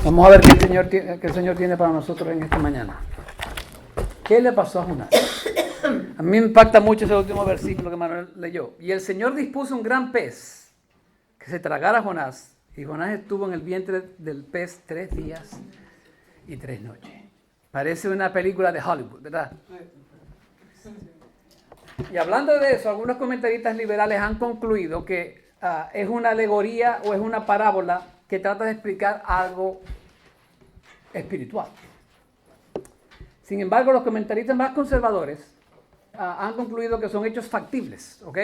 Vamos a ver qué el Señor tiene para nosotros en esta mañana. ¿Qué le pasó a Jonás? A mí me impacta mucho ese último versículo que Manuel leyó. Y el Señor dispuso un gran pez que se tragara a Jonás. Y Jonás estuvo en el vientre del pez 3 días y 3 noches. Parece una película de Hollywood, ¿verdad? Y hablando de eso, algunos comentaristas liberales han concluido que es una alegoría o es una parábola que trata de explicar algo espiritual. Sin embargo, los comentaristas más conservadores han concluido que son hechos factibles, ¿ok?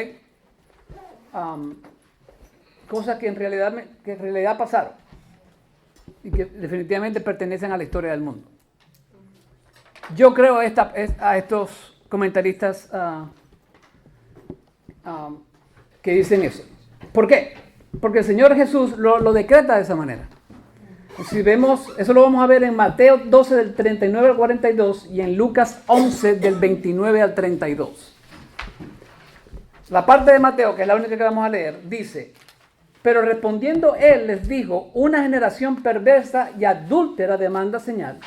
Cosas que en realidad pasaron y que definitivamente pertenecen a la historia del mundo. Yo creo a estos comentaristas que dicen eso. ¿Por qué? Porque el Señor Jesús lo decreta de esa manera. Si vemos, eso lo vamos a ver en Mateo 12 del 39 al 42 y en Lucas 11 del 29 al 32. La parte de Mateo, que es la única que vamos a leer, dice: pero respondiendo él les dijo, una generación perversa y adúltera demanda señal,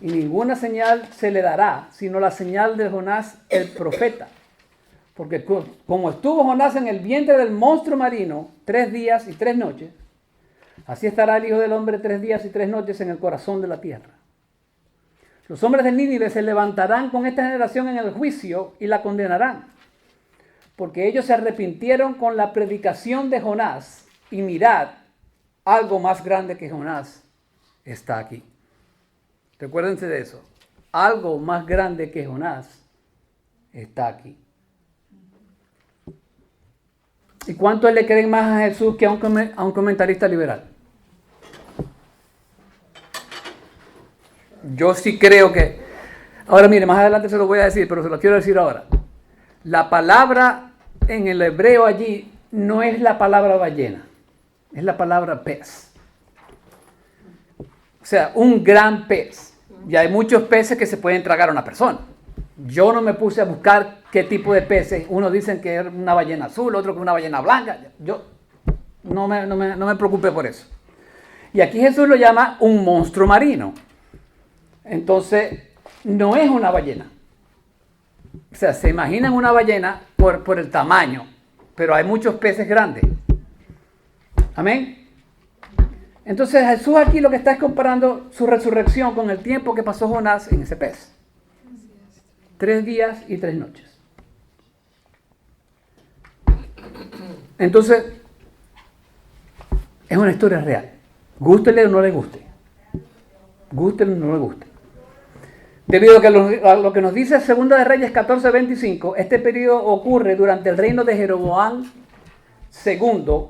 y ninguna señal se le dará, sino la señal de Jonás el profeta. Porque como estuvo Jonás en el vientre del monstruo marino 3 días y 3 noches, así estará el Hijo del Hombre 3 días y 3 noches en el corazón de la tierra. Los hombres de Nínive se levantarán con esta generación en el juicio y la condenarán, porque ellos se arrepintieron con la predicación de Jonás, y mirad, algo más grande que Jonás está aquí. Recuérdense de eso. Algo más grande que Jonás está aquí. ¿Y cuántos le creen más a Jesús que a un comentarista liberal? Yo sí creo que... Ahora mire, más adelante se lo voy a decir, pero se lo quiero decir ahora. La palabra en el hebreo allí no es la palabra ballena, es la palabra pez. O sea, un gran pez. Y hay muchos peces que se pueden tragar a una persona. Yo no me puse a buscar qué tipo de peces. Unos dicen que es una ballena azul, otros que una ballena blanca. Yo no me preocupé por eso. Y aquí Jesús lo llama un monstruo marino. Entonces, no es una ballena. O sea, se imaginan una ballena por el tamaño, pero hay muchos peces grandes. Amén. Entonces Jesús aquí lo que está es comparando su resurrección con el tiempo que pasó Jonás en ese pez. 3 días y 3 noches. Entonces, es una historia real. Gústele o no le guste. Gústele o no le guste. Debido a lo que nos dice 2 de Reyes 14:25, este periodo ocurre durante el reino de Jeroboam II,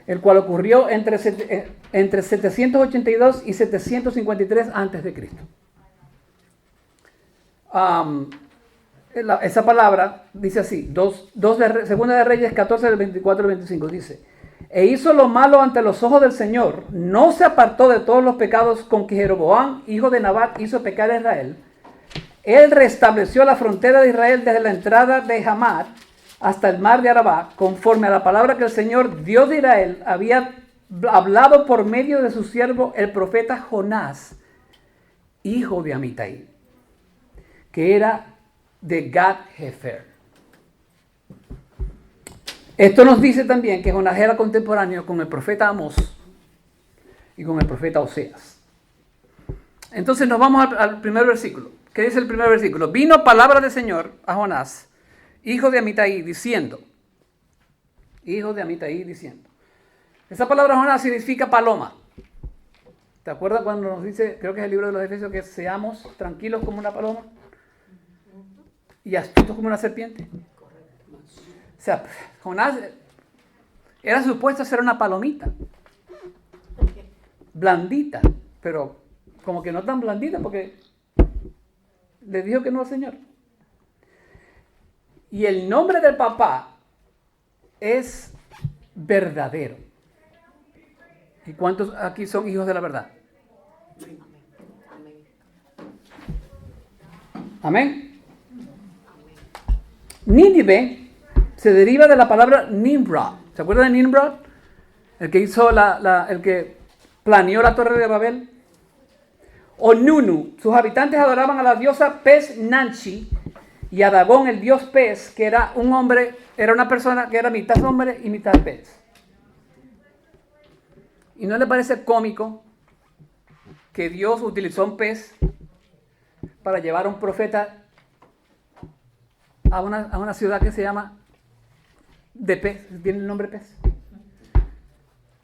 el cual ocurrió entre 782 y 753 a.C. Esa palabra dice así, 2 de Reyes 14, del 24 al 25, dice: e hizo lo malo ante los ojos del Señor, no se apartó de todos los pecados con que Jeroboam, hijo de Nabat, hizo pecar a Israel. Él restableció la frontera de Israel desde la entrada de Hamat hasta el mar de Arabá, conforme a la palabra que el Señor, Dios de Israel, había hablado por medio de su siervo, el profeta Jonás, hijo de Amitai, que era de Gat-Hefer. Esto nos dice también que Jonás era contemporáneo con el profeta Amós y con el profeta Oseas. Entonces nos vamos al primer versículo. ¿Qué dice el primer versículo? Vino palabra del Señor a Jonás, hijo de Amitai, diciendo. Hijo de Amitai, diciendo. Esa palabra Jonás significa paloma. ¿Te acuerdas cuando nos dice, creo que es el libro de los Efesios, que seamos tranquilos como una paloma y astutos como una serpiente? O sea, Jonás era supuesto ser una palomita, blandita, pero como que no tan blandita porque le dijo que no al Señor. Y el nombre del papá es verdadero. ¿Y cuántos aquí son hijos de la verdad? Amén. Nínive se deriva de la palabra Nimrod. ¿Se acuerdan de Nimrod? El que hizo el que planeó la Torre de Babel. o Nunu. Sus habitantes adoraban a la diosa pez Nanchi y a Dagón, el dios pez, que era un hombre, era una persona que era mitad hombre y mitad pez. ¿Y no le parece cómico que Dios utilizó un pez para llevar a un profeta a una ciudad que se llama de pez? ¿Tiene el nombre pez?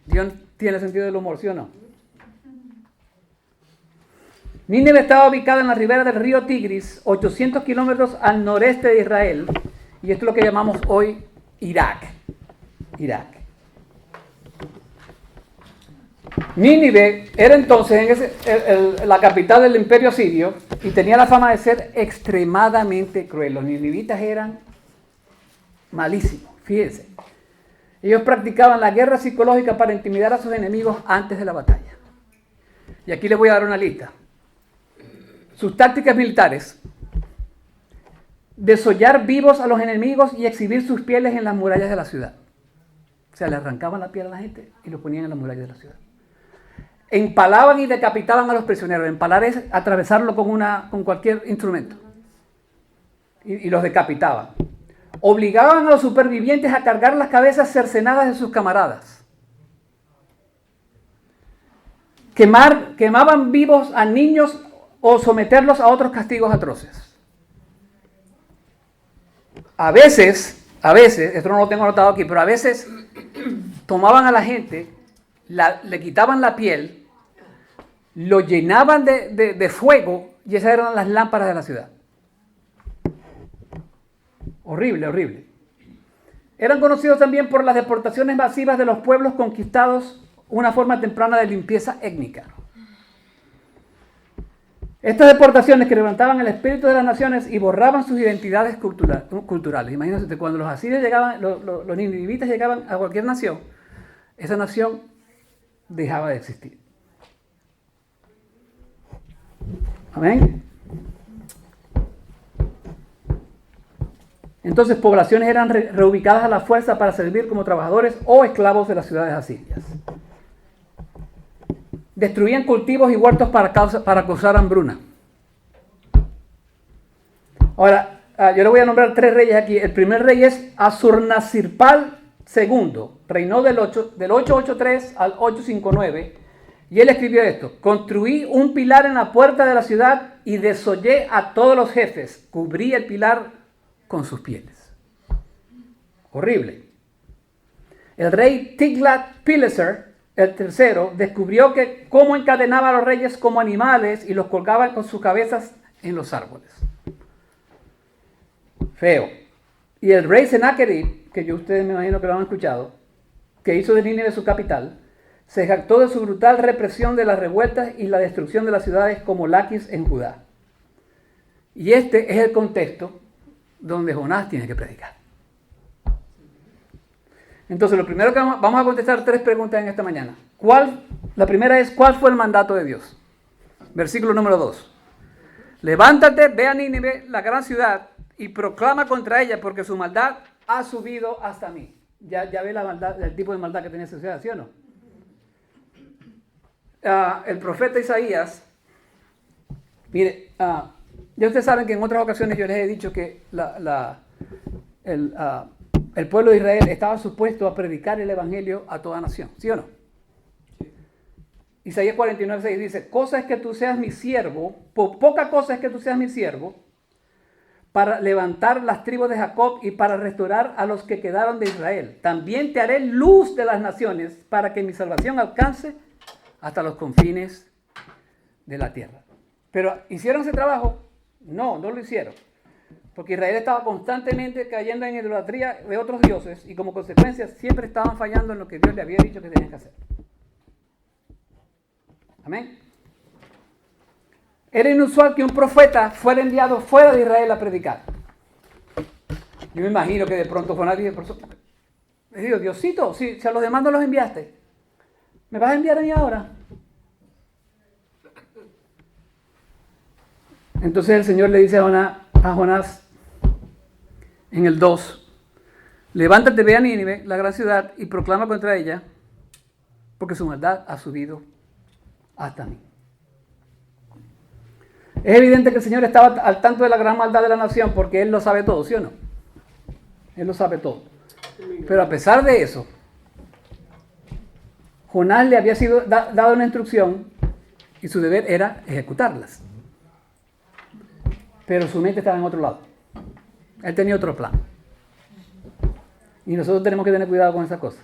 ¿Dios tiene sentido del humor, sí o no? Nínive estaba ubicada en la ribera del río Tigris, 800 kilómetros al noreste de Israel, y esto es lo que llamamos hoy Irak. Nínive era entonces la capital del imperio asirio y tenía la fama de ser extremadamente cruel. Los ninivitas eran malísimos, fíjense. Ellos practicaban la guerra psicológica para intimidar a sus enemigos antes de la batalla. Y aquí les voy a dar una lista. Sus tácticas militares: desollar vivos a los enemigos y exhibir sus pieles en las murallas de la ciudad. O sea, le arrancaban la piel a la gente y lo ponían en las murallas de la ciudad. Empalaban y decapitaban a los prisioneros. Empalar es atravesarlo con cualquier instrumento. Y los decapitaban. Obligaban a los supervivientes a cargar las cabezas cercenadas de sus camaradas. Quemaban vivos a niños o someterlos a otros castigos atroces. A veces, esto no lo tengo anotado aquí, pero a veces tomaban a la gente, le quitaban la piel, lo llenaban de fuego y esas eran las lámparas de la ciudad. Horrible, horrible. Eran conocidos también por las deportaciones masivas de los pueblos conquistados, una forma temprana de limpieza étnica. Estas deportaciones que levantaban el espíritu de las naciones y borraban sus identidades culturales. Imagínense, cuando los asirios llegaban, los ninivitas llegaban a cualquier nación, esa nación dejaba de existir. Amén. Entonces, poblaciones eran reubicadas a la fuerza para servir como trabajadores o esclavos de las ciudades asirias. Destruían cultivos y huertos para causar hambruna. Ahora, yo le voy a nombrar 3 reyes aquí. El primer rey es Asurnasirpal II. Reinó del 883 al 859. Y él escribió esto: construí un pilar en la puerta de la ciudad y desollé a todos los jefes. Cubrí el pilar con sus pieles. Horrible. El rey Tiglat-Pileser, el tercero, descubrió cómo encadenaba a los reyes como animales y los colgaba con sus cabezas en los árboles. Feo. Y el rey Sennacherib, que ustedes me imagino que lo han escuchado, que hizo de Nínive su capital, se jactó de su brutal represión de las revueltas y la destrucción de las ciudades como Laquis en Judá. Y este es el contexto donde Jonás tiene que predicar. Entonces, lo primero que vamos a contestar 3 preguntas en esta mañana. La primera es: ¿cuál fue el mandato de Dios? Versículo número 2. Levántate, ve a Nínive, la gran ciudad, y proclama contra ella, porque su maldad ha subido hasta mí. Ya ve la maldad, el tipo de maldad que tenía esa ciudad, ¿sí o no? El profeta Isaías, mire, ya ustedes saben que en otras ocasiones yo les he dicho que el pueblo de Israel estaba supuesto a predicar el evangelio a toda nación, ¿sí o no? Isaías 49:6 dice: cosa es que tú seas mi siervo, poca cosa es que tú seas mi siervo, para levantar las tribus de Jacob y para restaurar a los que quedaron de Israel. También te haré luz de las naciones, para que mi salvación alcance hasta los confines de la tierra. Pero ¿hicieron ese trabajo? No lo hicieron. Porque Israel estaba constantemente cayendo en idolatría de otros dioses y como consecuencia siempre estaban fallando en lo que Dios le había dicho que tenían que hacer. Amén. Era inusual que un profeta fuera enviado fuera de Israel a predicar. Yo me imagino que de pronto Jonás dijo: Diosito, si a los demás no los enviaste, ¿me vas a enviar a mí ahora? Entonces el Señor le dice a Jonás en el 2: levántate, ve a Nínive, la gran ciudad, y proclama contra ella, porque su maldad ha subido hasta mí. Es evidente que el Señor estaba al tanto de la gran maldad de la nación porque Él lo sabe todo, ¿sí o no? Él lo sabe todo. Pero a pesar de eso, Jonás le había sido dado una instrucción y su deber era ejecutarlas. Pero su mente estaba en otro lado. Él tenía otro plan. Y nosotros tenemos que tener cuidado con esas cosas.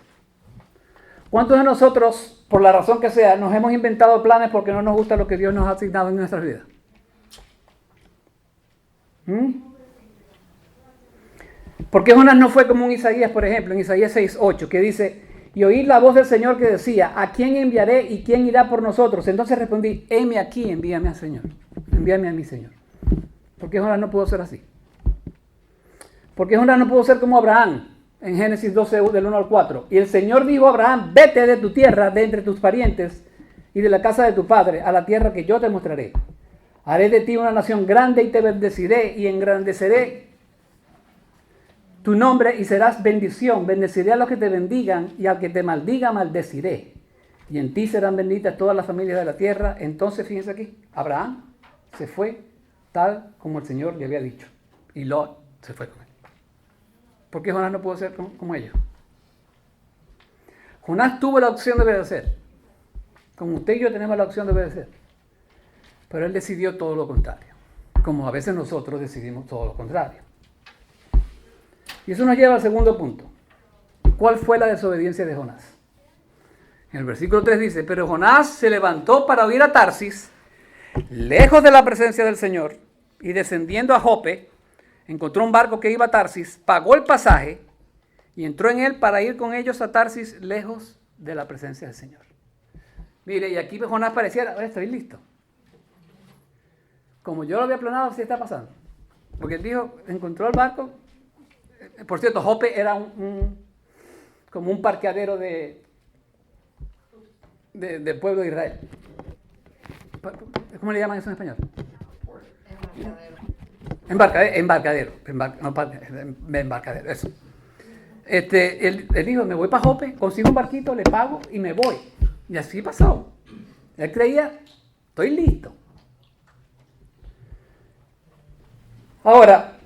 ¿Cuántos de nosotros, por la razón que sea, nos hemos inventado planes porque no nos gusta lo que Dios nos ha asignado en nuestras vidas? ¿Por qué Jonás no fue como un Isaías, por ejemplo, en Isaías 6:8, que dice, y oí la voz del Señor que decía, ¿a quién enviaré y quién irá por nosotros? Entonces respondí, heme aquí, envíame al Señor. Envíame a mí, Señor. ¿Por qué Jonás no pudo ser así? ¿Por qué Jonás no pudo ser como Abraham? En Génesis 12, del 1 al 4. Y el Señor dijo a Abraham, vete de tu tierra, de entre tus parientes y de la casa de tu padre, a la tierra que yo te mostraré. Haré de ti una nación grande y te bendeciré y engrandeceré tu nombre y serás bendición. Bendeciré a los que te bendigan y al que te maldiga maldeciré. Y en ti serán benditas todas las familias de la tierra. Entonces, fíjense aquí, Abraham se fue tal como el Señor le había dicho. Y Lot se fue con él. ¿Por qué Jonás no pudo ser como ellos? Jonás tuvo la opción de obedecer. Como usted y yo tenemos la opción de obedecer. Pero él decidió todo lo contrario. Como a veces nosotros decidimos todo lo contrario. Y eso nos lleva al segundo punto. ¿Cuál fue la desobediencia de Jonás? En el versículo 3 dice, pero Jonás se levantó para huir a Tarsis, lejos de la presencia del Señor, y descendiendo a Jope, encontró un barco que iba a Tarsis, pagó el pasaje y entró en él para ir con ellos a Tarsis, lejos de la presencia del Señor. Mire, y aquí Jonás pareciera, estoy listo. Como yo lo había planeado, así está pasando. Porque él dijo, encontró el barco. Por cierto, Jope era como un parqueadero del pueblo de Israel. ¿Cómo le llaman eso en español? Embarcadero, eso. Él dijo, me voy para Jope, consigo un barquito, le pago y me voy. Y así pasó. Él creía, estoy listo. Ahora,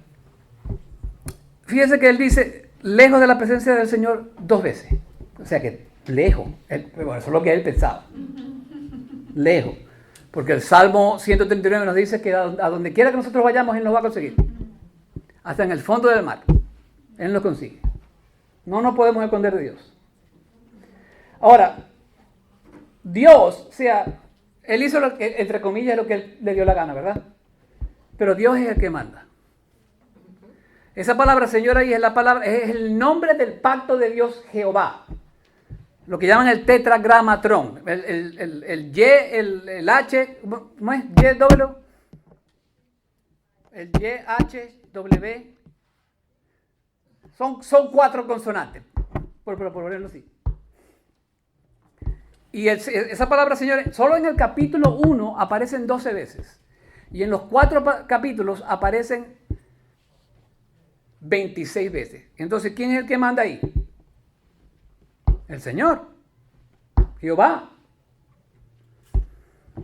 fíjese que él dice, lejos de la presencia del Señor 2 veces. O sea que lejos, bueno, eso es lo que él pensaba. Lejos. Porque el Salmo 139 nos dice que a donde quiera que nosotros vayamos, Él nos va a conseguir. Hasta en el fondo del mar. Él nos consigue. No nos podemos esconder de Dios. Ahora, Dios, o sea, Él hizo, entre comillas, lo que Él le dio la gana, ¿verdad? Pero Dios es el que manda. Esa palabra, señora, ahí es el nombre del pacto de Dios Jehová. Lo que llaman el tetragramatron. El Y, el H, ¿cómo es? Y-W. El Y, H, W. Son 4 consonantes. Por ponerlo así. Y esa palabra, señores, solo en el capítulo 1 aparecen 12 veces. Y en los 4 capítulos aparecen 26 veces. Entonces, ¿quién es el que manda ahí? El Señor, Jehová.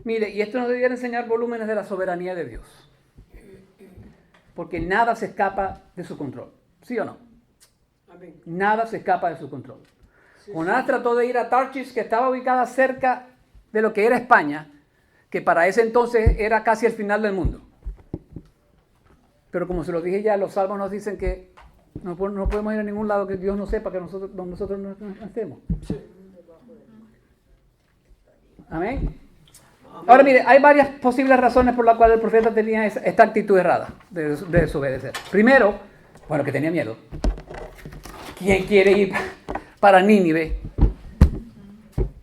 Mire, y esto nos debería enseñar volúmenes de la soberanía de Dios. Porque nada se escapa de su control. ¿Sí o no? Amén. Nada se escapa de su control. Sí, Jonás trató de ir a Tarsis, que estaba ubicada cerca de lo que era España, que para ese entonces era casi el final del mundo. Pero como se lo dije ya, los salmos nos dicen que no podemos ir a ningún lado que Dios no sepa que nosotros no estemos. Sí. Amén. Ahora mire, hay varias posibles razones por las cuales el profeta tenía esta actitud errada de desobedecer. Primero, bueno, que tenía miedo. ¿Quién quiere ir para Nínive?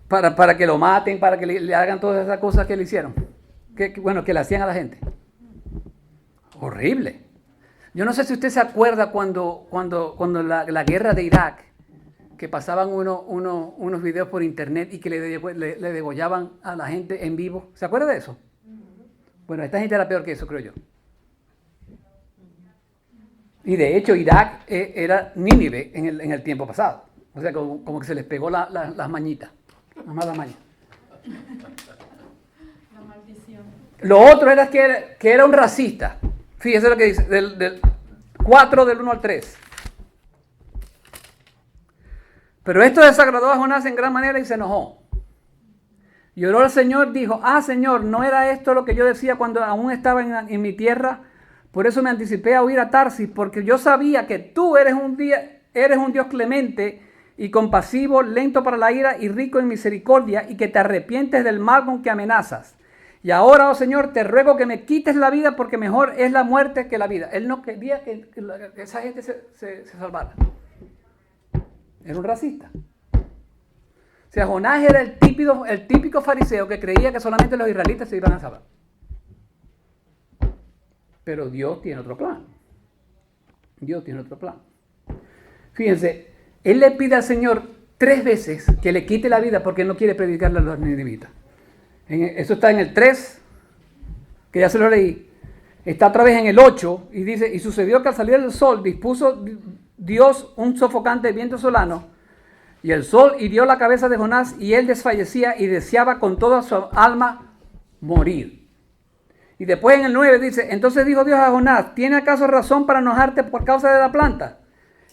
Para que lo maten, para que le hagan todas esas cosas que le hicieron. Que le hacían a la gente. Horrible. Yo no sé si usted se acuerda cuando la guerra de Irak, que pasaban unos videos por internet y que le degollaban a la gente en vivo. ¿Se acuerda de eso? Bueno, esta gente era peor que eso, creo yo. Y de hecho Irak era Nínive en el tiempo pasado. O sea, como que se les pegó las mañitas. Las malas mañas. Lo otro era que era un racista. Fíjese lo que dice, del 4 del 1 al 3. Pero esto desagradó a Jonás en gran manera y se enojó. Y oró al Señor, dijo, Señor, ¿no era esto lo que yo decía cuando aún estaba en mi tierra? Por eso me anticipé a huir a Tarsis, porque yo sabía que tú eres un Dios clemente y compasivo, lento para la ira y rico en misericordia, y que te arrepientes del mal con que amenazas. Y ahora, oh Señor, te ruego que me quites la vida, porque mejor es la muerte que la vida. Él no quería que esa gente se salvara. Era un racista. O sea, Jonás era el típico fariseo que creía que solamente los israelitas se iban a salvar. Pero Dios tiene otro plan. Dios tiene otro plan. Fíjense, él le pide al Señor 3 veces que le quite la vida porque no quiere predicarle a los ninivitas. Eso está en el 3, que ya se lo leí. Está otra vez en el 8 y dice, y sucedió que al salir el sol dispuso Dios un sofocante viento solano, y el sol hirió la cabeza de Jonás y él desfallecía y deseaba con toda su alma morir. Y después en el 9 dice, entonces dijo Dios a Jonás, ¿tiene acaso razón para enojarte por causa de la planta?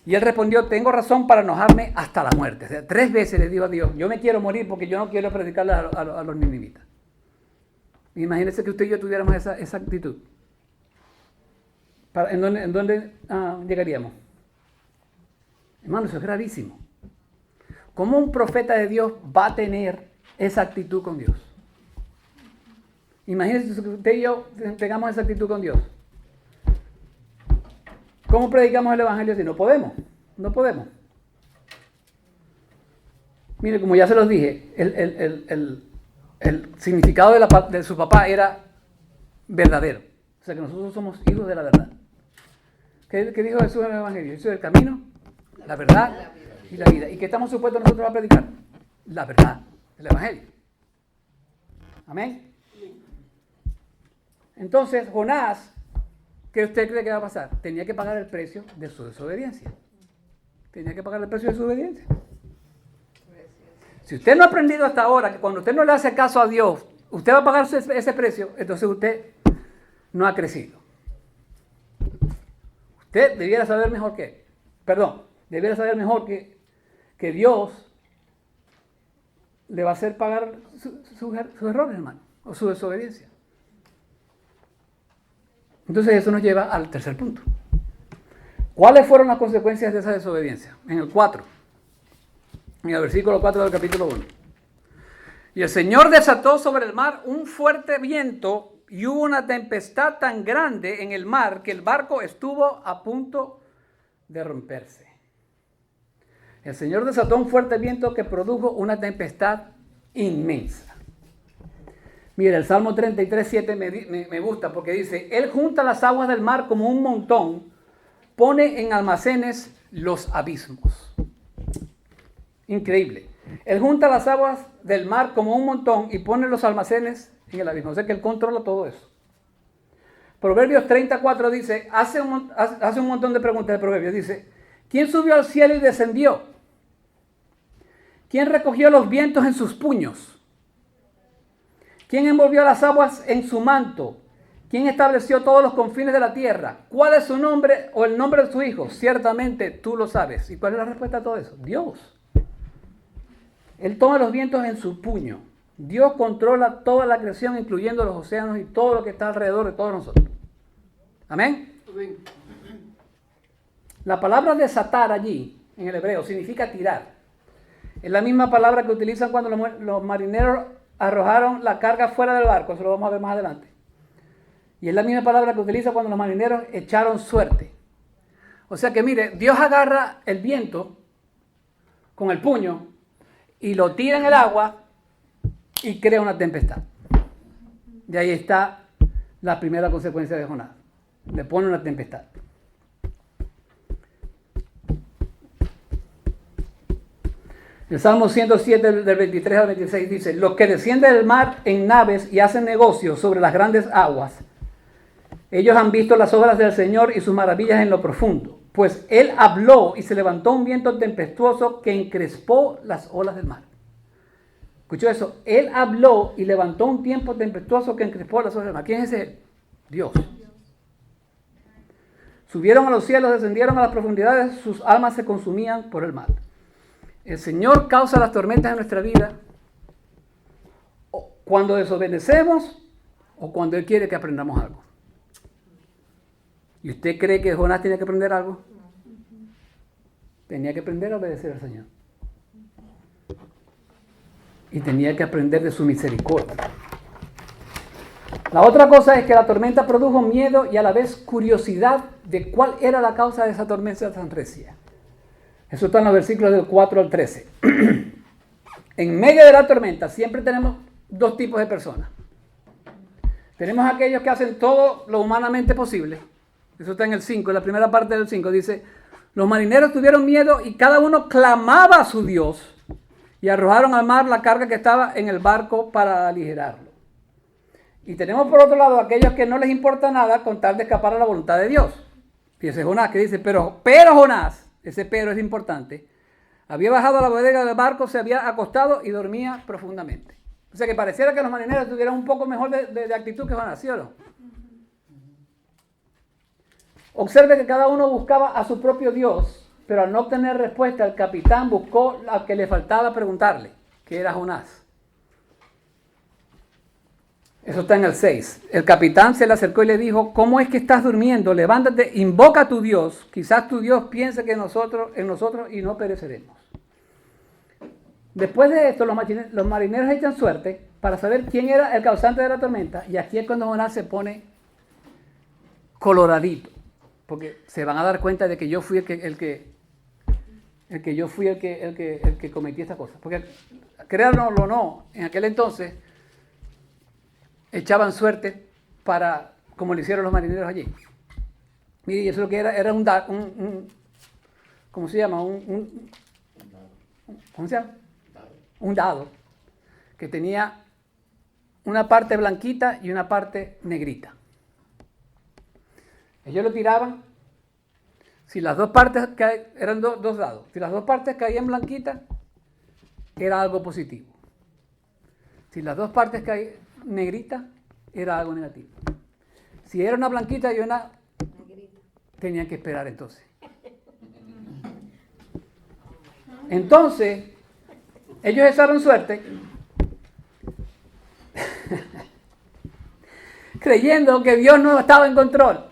Y él respondió, tengo razón para enojarme hasta la muerte. O sea, 3 veces le dijo a Dios, yo me quiero morir porque yo no quiero predicarle a los ninivitas. Imagínense que usted y yo tuviéramos esa actitud. ¿En dónde llegaríamos? Hermano, eso es gravísimo. ¿Cómo un profeta de Dios va a tener esa actitud con Dios? Imagínense que usted y yo tengamos esa actitud con Dios. ¿Cómo predicamos el evangelio si no podemos? No podemos. Mire, como ya se los dije, el significado de su papá era verdadero. O sea que nosotros somos hijos de la verdad. ¿Qué dijo Jesús en el evangelio? Yo soy el camino, la verdad y la vida. ¿Y qué estamos supuestos nosotros a predicar? La verdad, el evangelio. Amén. Entonces, Jonás, ¿qué usted cree que va a pasar? Tenía que pagar el precio de su desobediencia. Tenía que pagar el precio de su obediencia. Si usted no ha aprendido hasta ahora que cuando usted no le hace caso a Dios, usted va a pagar ese precio, entonces usted no ha crecido. Usted debiera saber mejor que Dios le va a hacer pagar sus errores, hermano, o su desobediencia. Entonces eso nos lleva al tercer punto. ¿Cuáles fueron las consecuencias de esa desobediencia? En el 4, en el versículo 4 del capítulo 1. Y el Señor desató sobre el mar un fuerte viento y hubo una tempestad tan grande en el mar que el barco estuvo a punto de romperse. El Señor desató un fuerte viento que produjo una tempestad inmensa. Mira, el Salmo 33:7 me gusta porque dice, Él junta las aguas del mar como un montón, pone en almacenes los abismos. Increíble. Él junta las aguas del mar como un montón y pone los almacenes en el abismo. O sea que Él controla todo eso. Proverbios 34 dice, hace un montón de preguntas de Proverbios. Dice, ¿quién subió al cielo y descendió? ¿Quién recogió los vientos en sus puños? ¿Quién envolvió las aguas en su manto? ¿Quién estableció todos los confines de la tierra? ¿Cuál es su nombre o el nombre de su hijo? Ciertamente tú lo sabes. ¿Y cuál es la respuesta a todo eso? Dios. Él toma los vientos en su puño. Dios controla toda la creación, incluyendo los océanos y todo lo que está alrededor de todos nosotros. ¿Amén? Amén. La palabra desatar allí, en el hebreo, significa tirar. Es la misma palabra que utilizan cuando los marineros arrojaron la carga fuera del barco. Eso lo vamos a ver más adelante. Y es la misma palabra que utiliza cuando los marineros echaron suerte. O sea que mire, Dios agarra el viento con el puño y lo tira en el agua y crea una tempestad. De ahí está la primera consecuencia de Jonás. Le pone una tempestad. El Salmo 107 del 23 al 26 dice, los que descienden del mar en naves y hacen negocios sobre las grandes aguas, ellos han visto las obras del Señor y sus maravillas en lo profundo. Pues Él habló y se levantó un viento tempestuoso que encrespó las olas del mar. Escuchó eso. Él habló y levantó un tiempo tempestuoso que encrespó las olas. ¿Quién es ese? Dios. Subieron a los cielos, descendieron a las profundidades, sus almas se consumían por el mal. El Señor causa las tormentas en nuestra vida cuando desobedecemos o cuando Él quiere que aprendamos algo. ¿Y usted cree que Jonás tenía que aprender algo? Tenía que aprender a obedecer al Señor. Y tenía que aprender de su misericordia. La otra cosa es que la tormenta produjo miedo y a la vez curiosidad de cuál era la causa de esa tormenta tan recia. Eso está en los versículos del 4 al 13. En medio de la tormenta siempre tenemos dos tipos de personas. Tenemos aquellos que hacen todo lo humanamente posible. Eso está en el 5, en la primera parte del 5. Dice, los marineros tuvieron miedo y cada uno clamaba a su Dios y arrojaron al mar la carga que estaba en el barco para aligerarlo. Y tenemos por otro lado aquellos que no les importa nada con tal de escapar a la voluntad de Dios. Fíjese Jonás que dice, pero Jonás, ese pero es importante, había bajado a la bodega del barco, se había acostado y dormía profundamente. O sea que pareciera que los marineros tuvieran un poco mejor de actitud que Jonás, ¿sí o no? Observe que cada uno buscaba a su propio Dios, pero al no obtener respuesta, el capitán buscó al que le faltaba preguntarle, que era Jonás. Eso está en el 6. El capitán se le acercó y le dijo, ¿cómo es que estás durmiendo? Levántate, invoca a tu Dios. Quizás tu Dios piense que en nosotros y no pereceremos. Después de esto, los marineros echan suerte para saber quién era el causante de la tormenta. Y aquí es cuando Jonás se pone coloradito. Porque se van a dar cuenta de que yo fui el que cometí esta cosa. Porque, créanlo o no, en aquel entonces echaban suerte para, como lo hicieron los marineros allí. Mire, y eso lo que era ¿cómo se llama? ¿Cómo se llama? Un dado, que tenía una parte blanquita y una parte negrita. Ellos lo tiraban, si las dos partes eran dos dados, si las dos partes caían blanquitas, era algo positivo. Si las dos partes caían negrita, era algo negativo. Si era una blanquita y una negrita, tenían que esperar entonces. Entonces, ellos echaron suerte, creyendo que Dios no estaba en control.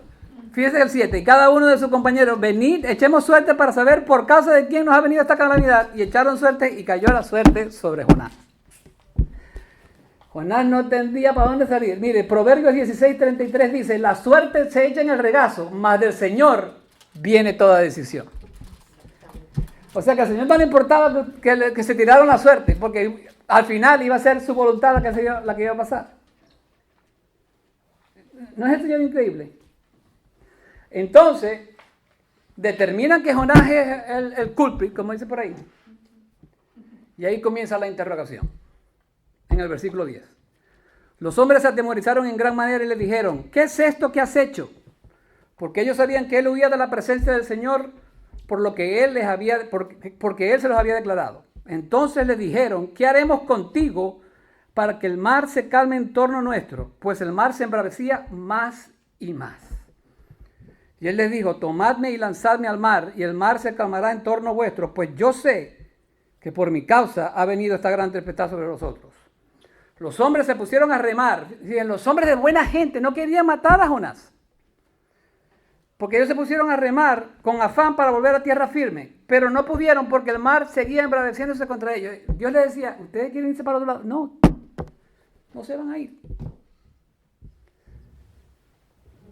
Fíjese el 7, y cada uno de sus compañeros, venid, echemos suerte para saber por causa de quién nos ha venido esta calamidad. Y echaron suerte y cayó la suerte sobre Jonás. Jonás no entendía para dónde salir. Mire, Proverbios 16:33 dice, la suerte se echa en el regazo, mas del Señor viene toda decisión. O sea que al Señor no le importaba que se tiraron la suerte, porque al final iba a ser su voluntad la que iba a pasar. ¿No es el Señor increíble? Entonces, determinan que Jonás es el culprit, como dice por ahí. Y ahí comienza la interrogación. En el versículo 10. Los hombres se atemorizaron en gran manera y le dijeron, ¿qué es esto que has hecho? Porque ellos sabían que él huía de la presencia del Señor porque él se los había declarado. Entonces le dijeron, ¿qué haremos contigo para que el mar se calme en torno nuestro? Pues el mar se embravecía más y más. Y él les dijo, tomadme y lanzadme al mar, y el mar se calmará en torno vuestro, pues yo sé que por mi causa ha venido esta gran tempestad sobre vosotros. Los hombres se pusieron a remar. Los hombres de buena gente no querían matar a Jonás, porque ellos se pusieron a remar con afán para volver a tierra firme, pero no pudieron porque el mar seguía embraveciéndose contra ellos. Dios les decía, ¿ustedes quieren irse para otro lado? No, no se van a ir.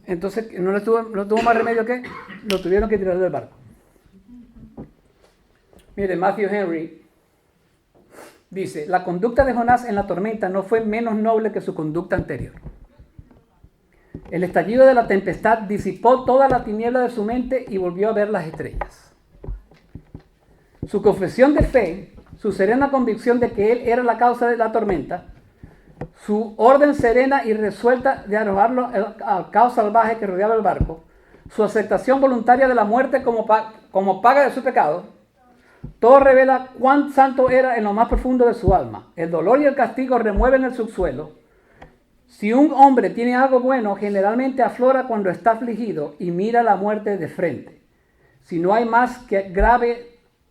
Entonces no tuvo más remedio que lo tuvieron que tirar del barco. Mire, Matthew Henry dice, la conducta de Jonás en la tormenta no fue menos noble que su conducta anterior. El estallido de la tempestad disipó toda la tiniebla de su mente y volvió a ver las estrellas. Su confesión de fe, su serena convicción de que él era la causa de la tormenta, su orden serena y resuelta de arrojarlo al caos salvaje que rodeaba el barco, su aceptación voluntaria de la muerte como paga de su pecado, Todo revela cuán santo era en lo más profundo de su alma. El dolor y el castigo remueven el subsuelo. Si un hombre tiene algo bueno, generalmente aflora cuando está afligido y mira la muerte de frente. Si no hay más que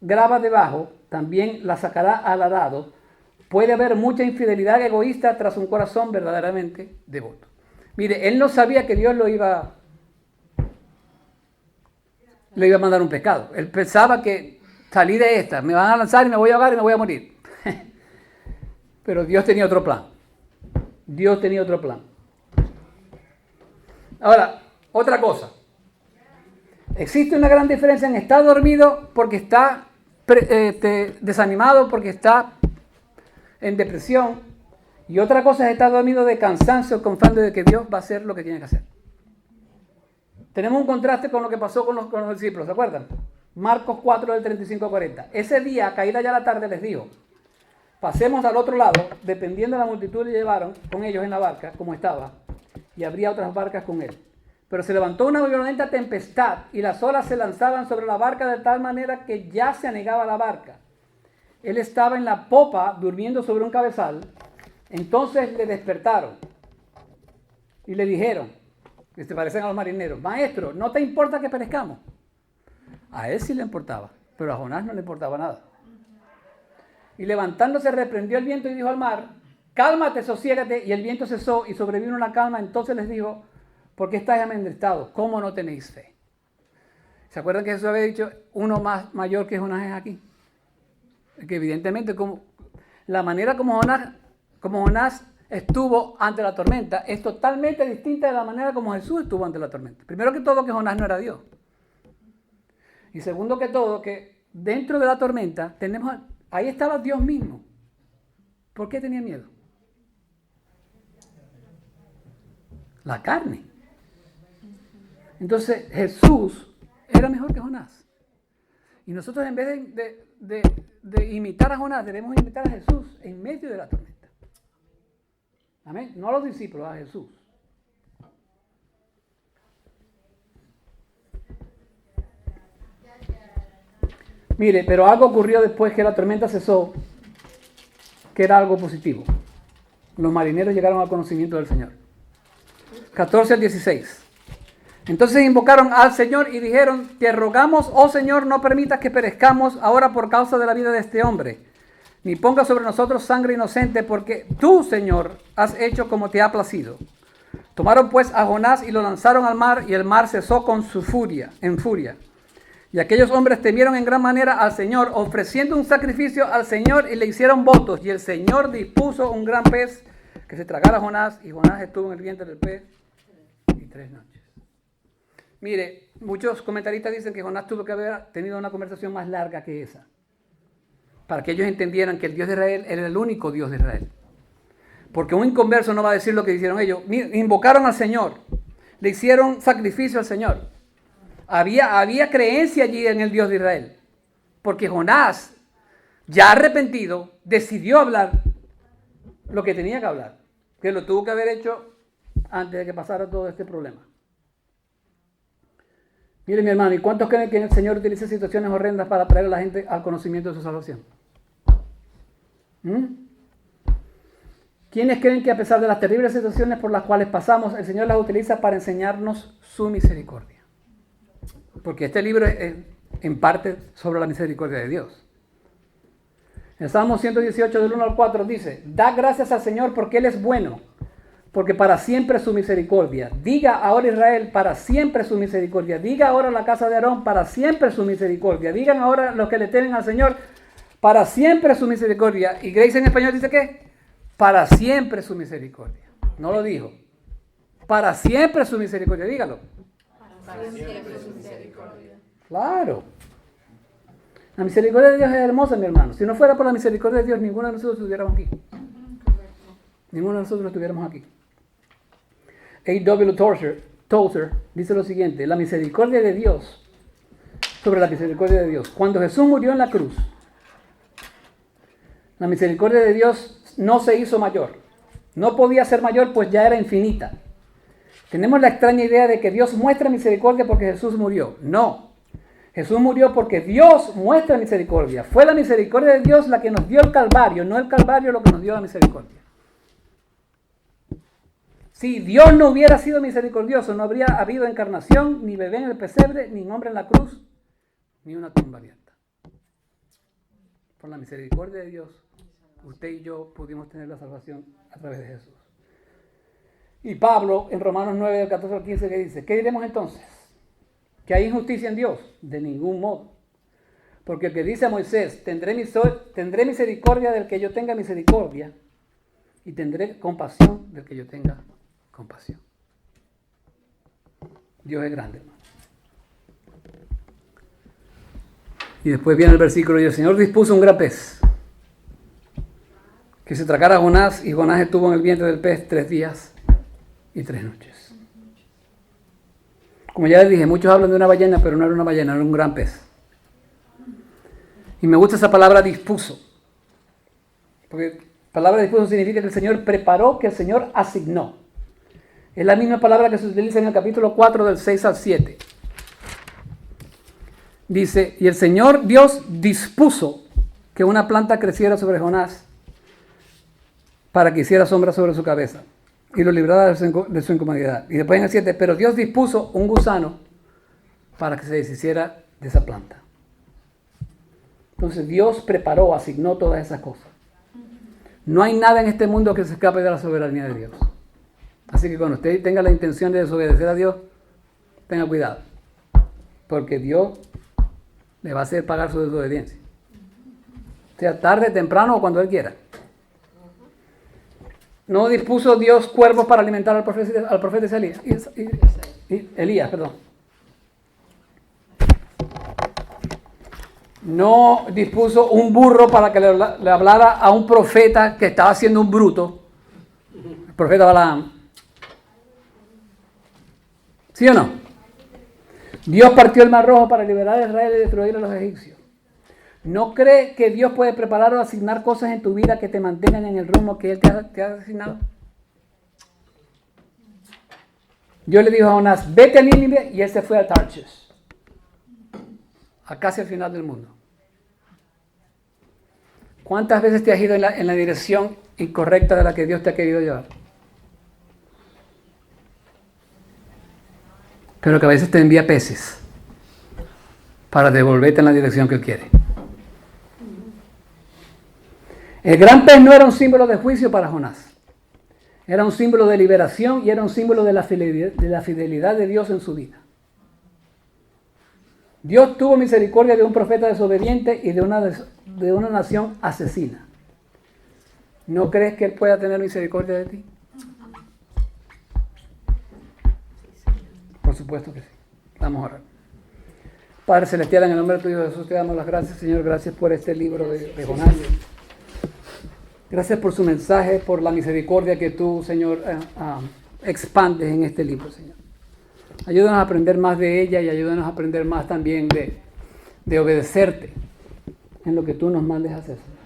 grava debajo, también la sacará al arado. Puede haber mucha infidelidad egoísta tras un corazón verdaderamente devoto. Mire, él no sabía que Dios le iba a mandar un pecado. Él pensaba que salí de esta, me van a lanzar y me voy a ahogar y me voy a morir. Pero Dios tenía otro plan. Dios tenía otro plan. Ahora, otra cosa. Existe una gran diferencia en estar dormido porque está desanimado, porque está en depresión. Y otra cosa es estar dormido de cansancio, confiando de que Dios va a hacer lo que tiene que hacer. Tenemos un contraste con lo que pasó con los discípulos, ¿se acuerdan? Marcos 4, del 35 al 40. Ese día, caída ya la tarde, les dijo: pasemos al otro lado. Dependiendo de la multitud, le llevaron con ellos en la barca, como estaba, y habría otras barcas con él. Pero se levantó una violenta tempestad, y las olas se lanzaban sobre la barca de tal manera que ya se anegaba la barca. Él estaba en la popa, durmiendo sobre un cabezal. Entonces le despertaron y le dijeron, que se parecen a los marineros: maestro, ¿no te importa que perezcamos? A él sí le importaba, pero a Jonás no le importaba nada. Y levantándose reprendió el viento y dijo al mar: cálmate, sosiégate. Y el viento cesó y sobrevino una calma. Entonces les dijo: ¿por qué estáis amedrentados? ¿Cómo no tenéis fe? ¿Se acuerdan que Jesús había dicho: uno más mayor que Jonás es aquí? Que evidentemente la manera como Jonás estuvo ante la tormenta es totalmente distinta de la manera como Jesús estuvo ante la tormenta. Primero que todo, que Jonás no era Dios. Y segundo que todo, que dentro de la tormenta ahí estaba Dios mismo. ¿Por qué tenía miedo? La carne. Entonces Jesús era mejor que Jonás. Y nosotros, en vez de imitar a Jonás, debemos imitar a Jesús en medio de la tormenta. Amén. No a los discípulos, a Jesús. Mire, pero algo ocurrió después que la tormenta cesó, que era algo positivo. Los marineros llegaron al conocimiento del Señor. 14 al 16. Entonces invocaron al Señor y dijeron: te rogamos, oh Señor, no permitas que perezcamos ahora por causa de la vida de este hombre, ni pongas sobre nosotros sangre inocente, porque tú, Señor, has hecho como te ha placido. Tomaron pues a Jonás y lo lanzaron al mar, y el mar cesó en furia. Y aquellos hombres temieron en gran manera al Señor, ofreciendo un sacrificio al Señor, y le hicieron votos. Y el Señor dispuso un gran pez que se tragara a Jonás, y Jonás estuvo en el vientre del pez y 3 noches. Mire, muchos comentaristas dicen que Jonás tuvo que haber tenido una conversación más larga que esa, para que ellos entendieran que el Dios de Israel era el único Dios de Israel. Porque un inconverso no va a decir lo que hicieron ellos. Invocaron al Señor, le hicieron sacrificio al Señor. Había creencia allí en el Dios de Israel. Porque Jonás, ya arrepentido, decidió hablar lo que tenía que hablar. Que lo tuvo que haber hecho antes de que pasara todo este problema. Mire, mi hermano, ¿y cuántos creen que el Señor utiliza situaciones horrendas para traer a la gente al conocimiento de su salvación? ¿Quiénes creen que a pesar de las terribles situaciones por las cuales pasamos, el Señor las utiliza para enseñarnos su misericordia? Porque este libro es en parte sobre la misericordia de Dios. El Salmo 118, del 1 al 4 dice: da gracias al Señor porque Él es bueno, porque para siempre es su misericordia. Diga ahora Israel, para siempre es su misericordia. Diga ahora la casa de Aarón, para siempre es su misericordia. Digan ahora los que le temen al Señor, para siempre es su misericordia. Y Grace en español dice ¿qué? Para siempre es su misericordia. No lo dijo. Para siempre es su misericordia. Dígalo. Para siempre es su misericordia. Claro. La misericordia de Dios es hermosa, mi hermano. Si no fuera por la misericordia de Dios, ninguno de nosotros estuviéramos aquí. Ninguno de nosotros estuviéramos aquí. A.W. Tozer dice lo siguiente: la misericordia de Dios, sobre la misericordia de Dios. Cuando Jesús murió en la cruz, la misericordia de Dios no se hizo mayor. No podía ser mayor, pues ya era infinita. Tenemos la extraña idea de que Dios muestra misericordia porque Jesús murió. No. Jesús murió porque Dios muestra misericordia. Fue la misericordia de Dios la que nos dio el Calvario, no el Calvario lo que nos dio la misericordia. Si Dios no hubiera sido misericordioso, no habría habido encarnación, ni bebé en el pesebre, ni hombre en la cruz, ni una tumba abierta. Por la misericordia de Dios, usted y yo pudimos tener la salvación a través de Jesús. Y Pablo, en Romanos 9, del 14 al 15, que dice, ¿qué diremos entonces? ¿Que hay injusticia en Dios? De ningún modo. Porque el que dice a Moisés, tendré misericordia del que yo tenga misericordia, y tendré compasión del que yo tenga compasión. Dios es grande, hermano. Y después viene el versículo, y el Señor dispuso un gran pez, que se tragara a Jonás, y Jonás estuvo en el vientre del pez 3 días y 3 noches. Como ya les dije, muchos hablan de una ballena, pero no era una ballena, era un gran pez. Y me gusta esa palabra dispuso, porque palabra dispuso significa que el Señor preparó, que el Señor asignó. Es la misma palabra que se utiliza en el capítulo 4 del 6 al 7. Dice, y el Señor Dios dispuso que una planta creciera sobre Jonás para que hiciera sombra sobre su cabeza y lo librara de su incomodidad. Y después en el 7, pero Dios dispuso un gusano para que se deshiciera de esa planta. Entonces Dios preparó, asignó todas esas cosas. No hay nada en este mundo que se escape de la soberanía de Dios. Así que cuando usted tenga la intención de desobedecer a Dios, tenga cuidado, porque Dios le va a hacer pagar su desobediencia. Sea tarde, temprano o cuando Él quiera. No dispuso Dios cuervos para alimentar al profeta Elías. No dispuso un burro para que le hablara a un profeta que estaba siendo un bruto, el profeta Balaam. ¿Sí o no? Dios partió el Mar Rojo para liberar a Israel y destruir a los egipcios. ¿No cree que Dios puede preparar o asignar cosas en tu vida que te mantengan en el rumbo que Él te ha asignado? Dios le dijo a Jonás, vete a Nínive, y él se fue a Tarsis, a casi al final del mundo. ¿Cuántas veces te has ido en la dirección incorrecta de la que Dios te ha querido llevar? Pero que a veces te envía peces para devolverte en la dirección que Él quiere. El gran pez no era un símbolo de juicio para Jonás. Era un símbolo de liberación y era un símbolo de la fidelidad de Dios en su vida. Dios tuvo misericordia de un profeta desobediente y de una nación asesina. ¿No crees que Él pueda tener misericordia de ti? Por supuesto que sí. Vamos a orar. Padre Celestial, en el nombre de tu Hijo Jesús, te damos las gracias, Señor. Gracias por este libro de Jonás. Gracias por su mensaje, por la misericordia que tú, Señor, expandes en este libro, Señor. Ayúdanos a aprender más de ella y ayúdanos a aprender más también de obedecerte en lo que tú nos mandes a hacer, Señor.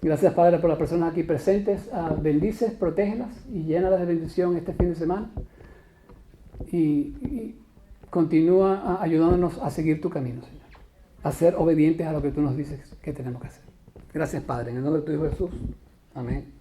Gracias, Padre, por las personas aquí presentes. Bendices, protégelas y llénalas de bendición este fin de semana. Y continúa ayudándonos a seguir tu camino, Señor. A ser obedientes a lo que tú nos dices que tenemos que hacer. Gracias, Padre. En el nombre de tu Hijo Jesús. Amén.